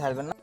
ঢালবেন না।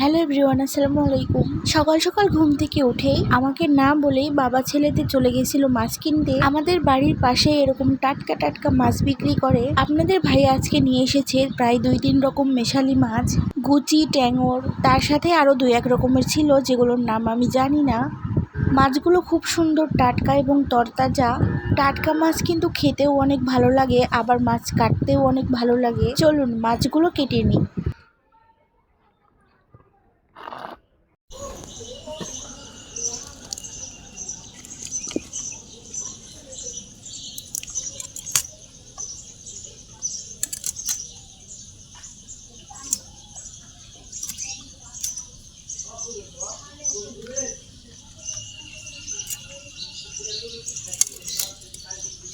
Hello everyone, আসসালামু আলাইকুম। সকাল সকাল ঘুম থেকে উঠেই আমাকে না বলেই বাবা ছেলেতে চলে গেছিল মাছ কিনতে। আমাদের বাড়ির পাশে এরকম টাটকা টাটকা মাছ বিক্রি করে। আপনাদের ভাই আজকে নিয়ে এসেছে প্রায় 2-3 রকম মেশালি মাছ, গুচি, ট্যাংর, তার সাথে আরো 2-1 রকমের ছিল যেগুলোর নাম আমি জানি না। মাছগুলো খুব সুন্দর, টাটকা এবং তরতাজা। টাটকা মাছ কিন্তু খেতেও অনেক ভালো লাগে, আবার মাছ কাটতেও অনেক ভালো লাগে। চলুন মাছগুলো কেটে নিই।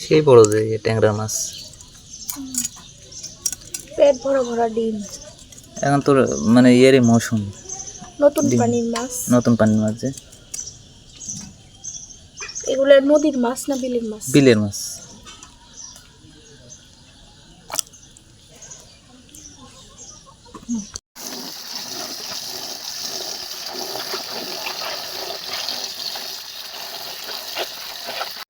সেই বড় যে ট্যাংরা মাছ, পেট ভরা ভরা ডিম। এখন তোর মানে ইয়েরই মৌসুম, নতুন ডিম। পানির মাছ, নতুন পানির মাছ যে এগুলো নদীর মাছ না বিলের মাছ? বিলের মাছ।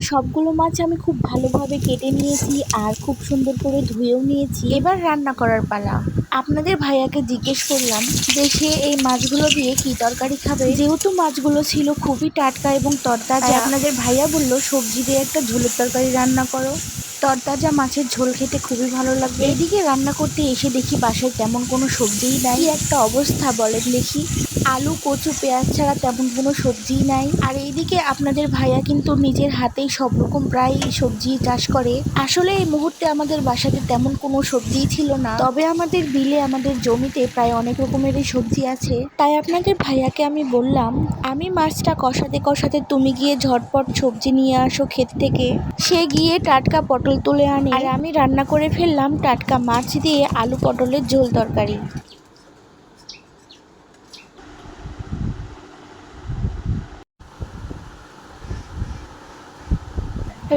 সবগুলো মাছ আমি খুব ভালোভাবে কেটে নিয়েছি আর খুব সুন্দর করে ধুয়েও নিয়েছি। এবার রান্না করার পালা। আপনাদের ভাইয়াকে জিজ্ঞেস করলাম যে সে এই মাছগুলো দিয়ে কি তরকারি খাবে। যেহেতু মাছগুলো ছিল খুবই টাটকা এবং তরতাজা, আপনাদের ভাইয়া বলল সবজি দিয়ে একটা ঝোলের তরকারি রান্না করো। তরতাজা মাছের ঝোল খেতে খুবই ভালো লাগবে। এদিকে রান্না করতে এসে দেখি বাসায় তেমন কোনো সবজিই নাই। কি একটা অবস্থা বলেন দেখি, আলু, কচু, পেঁয়াজ ছাড়া তেমন কোনো সবজিই নাই। আর এইদিকে আপনাদের ভাইয়া কিন্তু নিজের হাতেই সব রকম প্রায় সবজি চাষ করে। আসলে এই মুহূর্তে আমাদের বাসাতে তেমন কোনো সবজিই ছিল না, তবে আমাদের বিলে, আমাদের জমিতে প্রায় অনেক রকমেরই সবজি আছে। তাই আপনাদের ভাইয়াকে আমি বললাম, আমি মাছটা কষাতে কষাতে তুমি গিয়ে ঝটপট সবজি নিয়ে আসো ক্ষেত থেকে। সে গিয়ে টাটকা পটল তুলে আনে আর আমি রান্না করে ফেললাম টাটকা মাছ দিয়ে আলু পটলের ঝোল তরকারি।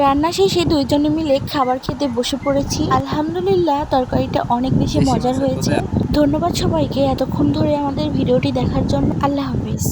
রান্না শেষে দুইজনে মিলে খাবার খেতে বসে পড়েছি। আলহামদুলিল্লাহ, তরকারিটা অনেক বেশি মজার হয়েছে। ধন্যবাদ সবাইকে এতক্ষণ ধরে আমাদের ভিডিওটি দেখার জন্য। আল্লাহ হাফিজ।